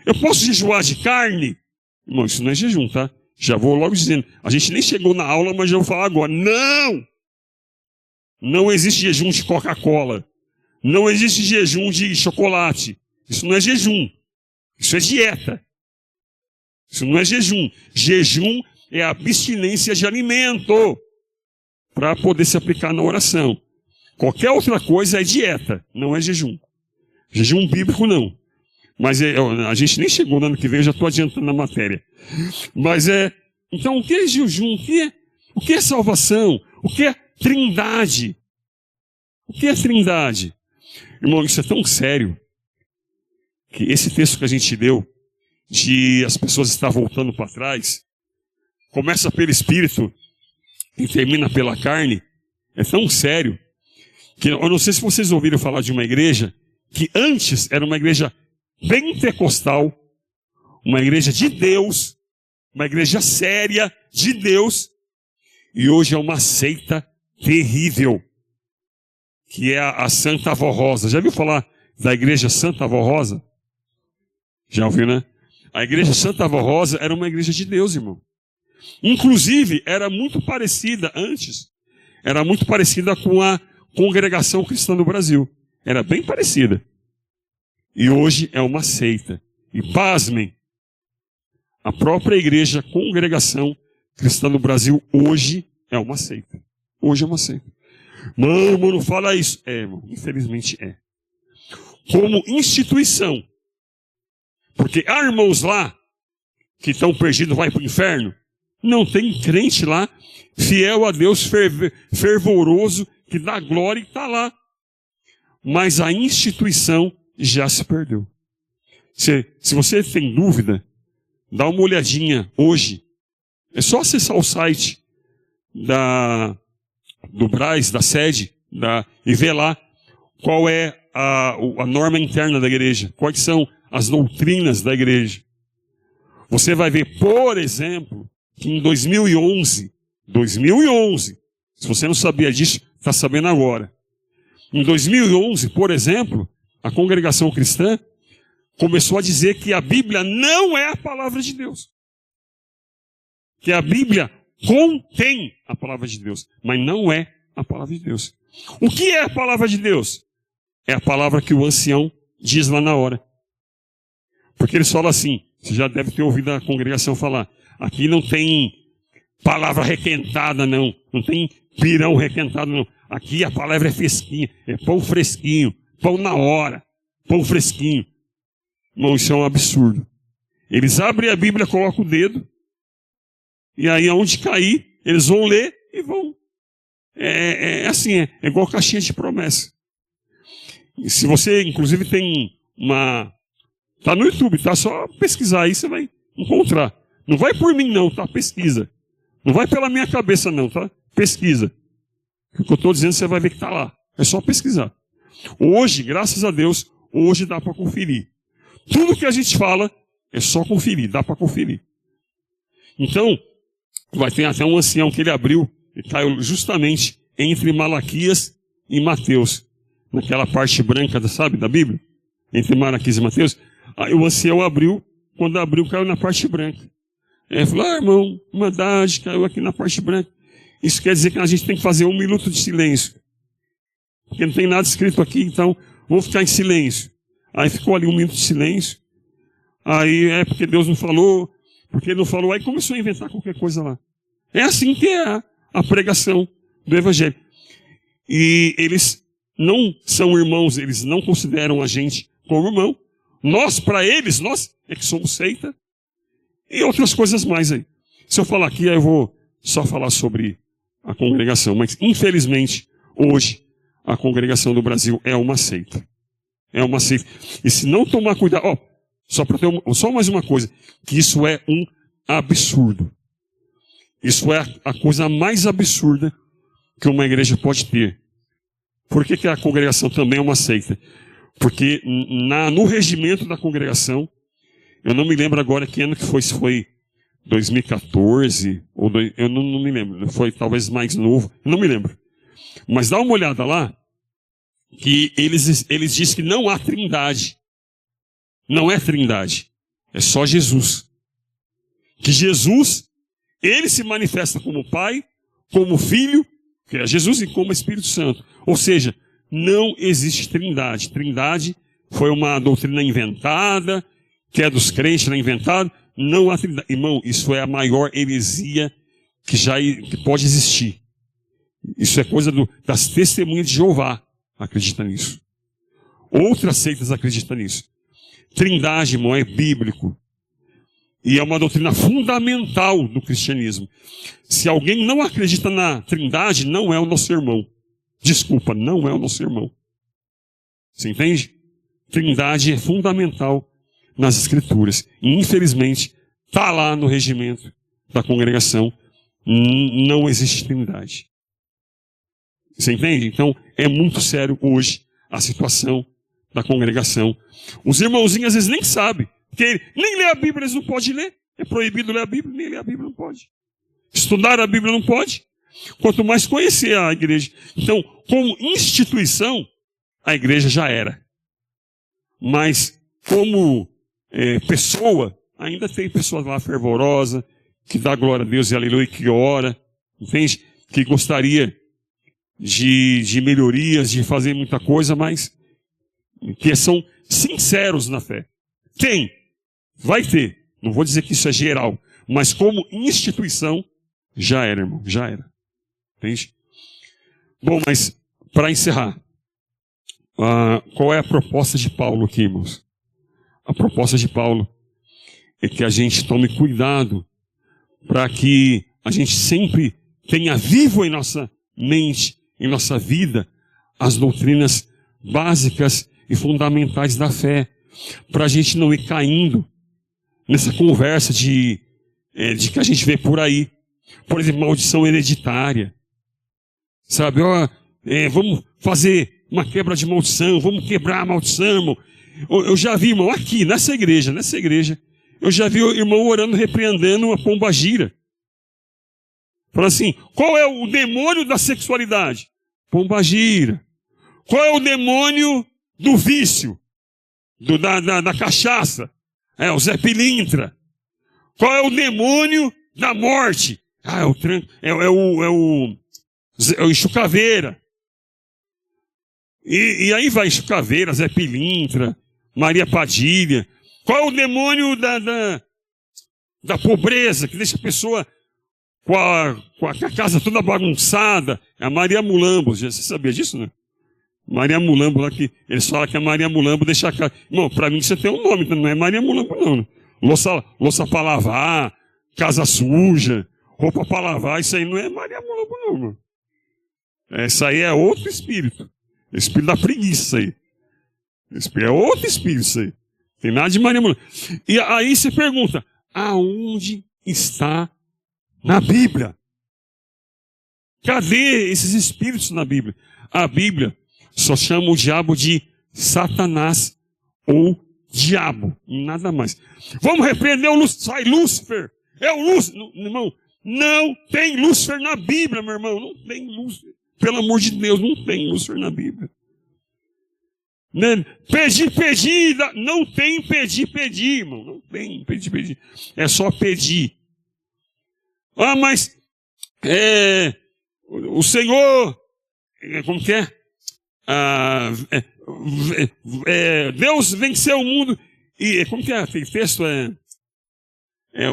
Eu posso jejuar de carne? Irmão, isso não é jejum, tá? Já vou logo dizendo. A gente nem chegou na aula, mas já vou falar agora. Não! Não existe jejum de Coca-Cola. Não existe jejum de chocolate. Isso não é jejum. Isso é dieta. Isso não é jejum. Jejum é abstinência de alimento para poder se aplicar na oração. Qualquer outra coisa é dieta, não é jejum. Jejum bíblico não. Mas a gente nem chegou no ano que vem, eu já estou adiantando na matéria. Mas então o que é jejum? O que é salvação? O que é trindade? O que é trindade? Irmão, isso é tão sério que esse texto que a gente deu, de as pessoas estar voltando para trás, começa pelo Espírito e termina pela carne, é tão sério que eu não sei se vocês ouviram falar de uma igreja que antes era uma igreja pentecostal, uma igreja de Deus, uma igreja séria de Deus, e hoje é uma seita terrível, que é a Santa Avó Rosa. Já viu falar da igreja Santa Avó Rosa? Já ouviu, né? A igreja Santa Avó Rosa era uma igreja de Deus, irmão. Inclusive, era muito parecida com a Congregação Cristã do Brasil. Era bem parecida. E hoje é uma seita. E pasmem, a própria igreja Congregação Cristã do Brasil hoje é uma seita. Hoje é uma seita. Mano, não fala isso. Irmão, infelizmente é. Como instituição. Porque há irmãos lá que estão perdidos, vai para o inferno. Não tem crente lá, fiel a Deus, fervoroso, que dá glória e está lá. Mas a instituição já se perdeu. Se você tem dúvida, dá uma olhadinha hoje. É só acessar o site do Braz, da sede, e ver lá qual é a norma interna da igreja, quais são as doutrinas da igreja. Você vai ver, por exemplo, que em 2011, se você não sabia disso, está sabendo agora. Em 2011, por exemplo, a Congregação Cristã começou a dizer que a Bíblia não é a palavra de Deus. Que a Bíblia contém a palavra de Deus, mas não é a palavra de Deus. O que é a palavra de Deus? É a palavra que o ancião diz lá na hora. Porque eles falam assim, você já deve ter ouvido a congregação falar, aqui não tem palavra requentada não, não tem pirão requentado não. Aqui a palavra é fresquinha, é pão fresquinho, pão na hora, pão fresquinho. Irmão, isso é um absurdo. Eles abrem a Bíblia, colocam o dedo, e aí aonde cair, eles vão ler e vão. É assim, é igual caixinha de promessa. E se você, inclusive, tem uma... Tá no YouTube, tá? Só pesquisar aí, você vai encontrar. Não vai por mim não, tá? Pesquisa. Não vai pela minha cabeça não, tá? Pesquisa. O que eu estou dizendo, você vai ver que está lá. É só pesquisar. Hoje, graças a Deus, hoje dá para conferir. Tudo que a gente fala é só conferir, dá para conferir. Então, Vai ter até um ancião que ele abriu e caiu justamente entre Malaquias e Mateus. Naquela parte branca, sabe, da Bíblia. Entre Malaquias e Mateus. Aí o ancião abriu, quando abriu, caiu na parte branca. Ele falou, irmão, uma idade caiu aqui na parte branca. Isso quer dizer que a gente tem que fazer 1 minuto de silêncio. Porque não tem nada escrito aqui, então vou ficar em silêncio. Aí ficou ali 1 minuto de silêncio. Aí porque Deus não falou, porque ele não falou, aí começou a inventar qualquer coisa lá. É assim que é a pregação do Evangelho. E eles não são irmãos, eles não consideram a gente como irmão. Nós, para eles, nós é que somos seita. E outras coisas mais aí. Se eu falar aqui, aí eu vou só falar sobre a congregação. Mas, infelizmente, hoje, a congregação do Brasil é uma seita. É uma seita. E se não tomar cuidado... só mais uma coisa. Que isso é um absurdo. Isso é a coisa mais absurda que uma igreja pode ter. Por que a congregação também é uma seita? Porque no regimento da congregação, eu não me lembro agora que ano que foi, se foi 2014, eu não me lembro, foi talvez mais novo, eu não me lembro. Mas dá uma olhada lá, que eles dizem que não há trindade. Não é trindade, é só Jesus. Que Jesus, ele se manifesta como Pai, como Filho, que é Jesus, e como Espírito Santo. Ou seja, não existe trindade. Trindade foi uma doutrina inventada, que é dos crentes, inventada. Não há trindade. Irmão, isso é a maior heresia que pode existir. Isso é coisa das testemunhas de Jeová, acredita nisso. Outras seitas acreditam nisso. Trindade, irmão, é bíblico. E é uma doutrina fundamental do cristianismo. Se alguém não acredita na trindade, não é o nosso irmão. Desculpa, não é o nosso irmão. Você entende? Trindade é fundamental nas Escrituras. E, infelizmente, está lá no regimento da congregação. Não existe trindade. Você entende? Então, é muito sério hoje a situação da congregação. Os irmãozinhos às vezes nem sabem. Porque nem ler a Bíblia eles não podem ler. É proibido ler a Bíblia, nem ler a Bíblia não pode. Estudar a Bíblia não pode. Quanto mais conhecer a igreja. Então, como instituição, a igreja já era. Mas, como pessoa, ainda tem pessoas lá fervorosas, que dá glória a Deus e aleluia, que ora, entende? Que gostaria de melhorias, de fazer muita coisa, mas que são sinceros na fé. Tem, vai ter. Não vou dizer que isso é geral, mas como instituição, já era, irmão, já era. Entende? Bom, mas para encerrar, qual é a proposta de Paulo aqui, irmãos? A proposta de Paulo é que a gente tome cuidado para que a gente sempre tenha vivo em nossa mente, em nossa vida, as doutrinas básicas e fundamentais da fé, para a gente não ir caindo nessa conversa de que a gente vê por aí. Por exemplo, maldição hereditária. Sabe, vamos fazer uma quebra de maldição, vamos quebrar a maldição, irmão. Eu já vi, irmão, aqui, nessa igreja, eu já vi o irmão orando, repreendendo uma pombagira. Falando assim, qual é o demônio da sexualidade? Pombagira. Qual é o demônio do vício? Da cachaça? É o Zé Pilintra. Qual é o demônio da morte? É o Enxucaveira. E aí vai Enxucaveira, Zé Pilintra, Maria Padilha. Qual é o demônio da pobreza, que deixa a pessoa com a casa toda bagunçada? É a Maria Mulambo. Você sabia disso, né? Maria Mulambo, lá que eles falam que a Maria Mulambo deixa a casa. Irmão, pra mim você tem um nome, não é Maria Mulambo, não. Né? Louça pra lavar, casa suja, roupa pra lavar, isso aí não é Maria Mulambo, não, mano. Isso aí é outro espírito. Espírito da preguiça aí. É outro espírito isso aí. Tem nada de Maria Mulambo. E aí você pergunta, aonde está na Bíblia? Cadê esses espíritos na Bíblia? A Bíblia só chama o diabo de Satanás ou diabo, nada mais. Vamos repreender o Lúcifer. Sai, Lúcifer! É o Lúcifer! Irmão, Não tem Lúcifer na Bíblia, meu irmão. Não tem Lúcifer. Pelo amor de Deus, não tem Lúcifer na Bíblia. Né? Pedir. Não tem pedir, irmão. Não tem pedir. É só pedir. Ah, mas o Senhor, como que é? Deus venceu o mundo. E como que é aquele texto?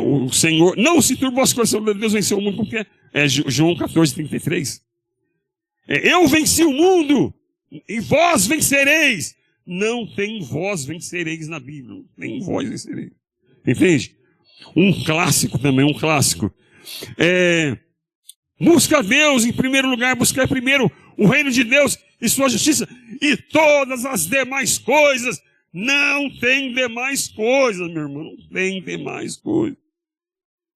O Senhor não se turbou as coisas, Deus venceu o mundo. Como que é? João 14:33. Eu venci o mundo e vós vencereis. Não tem vós vencereis na Bíblia. Não tem vós vencereis. Entende? Um clássico também, um clássico. Busca Deus em primeiro lugar, buscar primeiro o reino de Deus e sua justiça, e todas as demais coisas. Não tem demais coisas, meu irmão. Não tem demais coisas.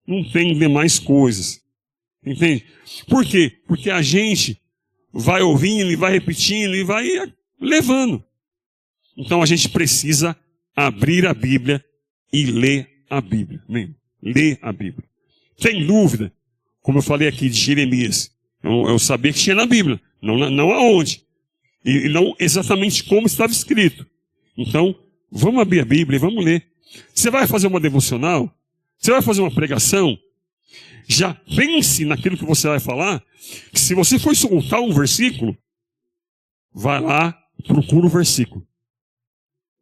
Não tem demais coisas. Entende? Por quê? Porque a gente vai ouvindo e vai repetindo e vai levando. Então a gente precisa abrir a Bíblia e ler a Bíblia. Amém? Ler a Bíblia. Sem dúvida, como eu falei aqui de Jeremias, eu sabia que tinha na Bíblia, não aonde. E não exatamente como estava escrito. Então, vamos abrir a Bíblia e vamos ler. Você vai fazer uma devocional? Você vai fazer uma pregação? Já pense naquilo que você vai falar, que se você for soltar um versículo, vai lá, procura o versículo.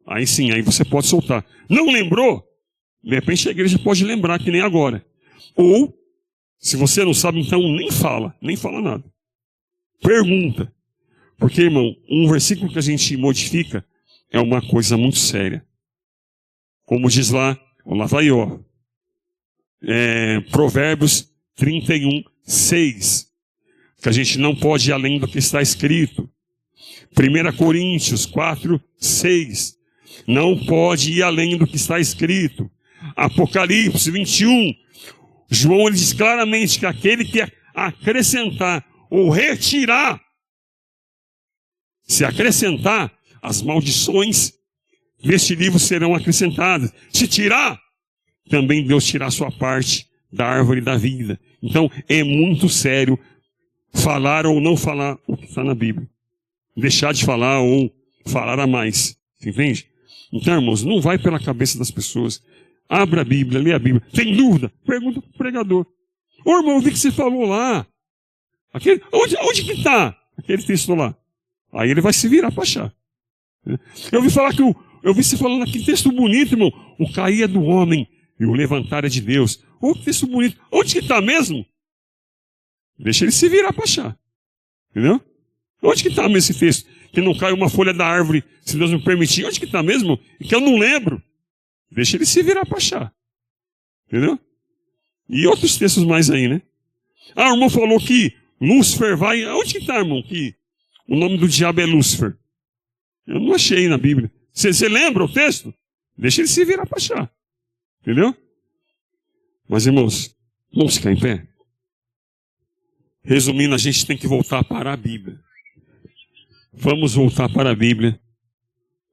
Aí sim, aí você pode soltar. Não lembrou? De repente a igreja pode lembrar, que nem agora. Ou, se você não sabe, então nem fala nada. Pergunta. Porque, irmão, um versículo que a gente modifica é uma coisa muito séria. Como diz lá vai, ó. Provérbios 31:6. Que a gente não pode ir além do que está escrito. 1 Coríntios 4:6. Não pode ir além do que está escrito. Apocalipse 21. João ele diz claramente que aquele que acrescentar ou retirar, se acrescentar, as maldições deste livro serão acrescentadas. Se tirar, também Deus tirar a sua parte da árvore da vida. Então, é muito sério falar ou não falar o que está na Bíblia. Deixar de falar ou falar a mais. Você entende? Então, irmãos, não vai pela cabeça das pessoas. Abra a Bíblia, lê a Bíblia. Tem dúvida? Pergunta para o pregador. Ô, irmão, eu vi que você falou lá. Onde que está aquele texto lá? Aí ele vai se virar para achar. Eu vi você falando aqui, texto bonito, irmão. O cair é do homem e o levantar é de Deus. Ô, que texto bonito. Onde que está mesmo? Deixa ele se virar para achar. Entendeu? Onde que está mesmo esse texto? Que não cai uma folha da árvore, se Deus me permitir. Onde que está mesmo? E que eu não lembro. Deixa ele se virar para achar. Entendeu? E outros textos mais aí, né? Ah, o irmão falou que Lúcifer vai... Onde que está, irmão? Que o nome do diabo é Lúcifer. Eu não achei na Bíblia. Você lembra o texto? Deixa ele se virar para achar. Entendeu? Mas, irmãos, vamos ficar em pé? Resumindo, a gente tem que voltar para a Bíblia. Vamos voltar para a Bíblia,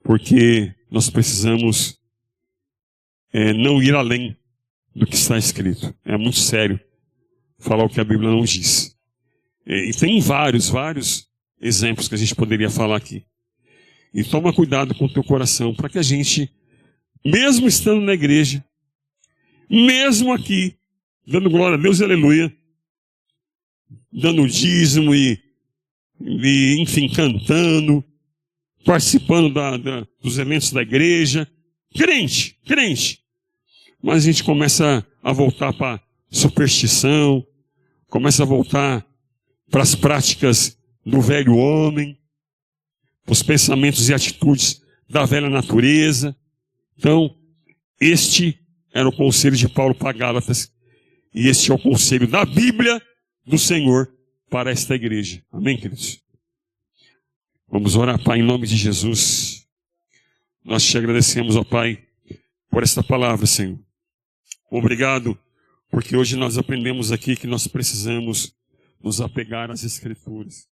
porque nós precisamos não ir além do que está escrito. É muito sério falar o que a Bíblia não diz. E tem vários exemplos que a gente poderia falar aqui. E toma cuidado com o teu coração, para que a gente, mesmo estando na igreja, mesmo aqui, dando glória a Deus e aleluia, dando dízimo e enfim, cantando, participando dos eventos da igreja, crente, mas a gente começa a voltar para superstição, começa a voltar para as práticas do velho homem, os pensamentos e atitudes da velha natureza. Então, este era o conselho de Paulo para Gálatas, e este é o conselho da Bíblia do Senhor para esta igreja. Amém, queridos? Vamos orar, Pai, em nome de Jesus. Nós te agradecemos, ó Pai, por esta palavra, Senhor. Obrigado, porque hoje nós aprendemos aqui que nós precisamos nos apegar às Escrituras.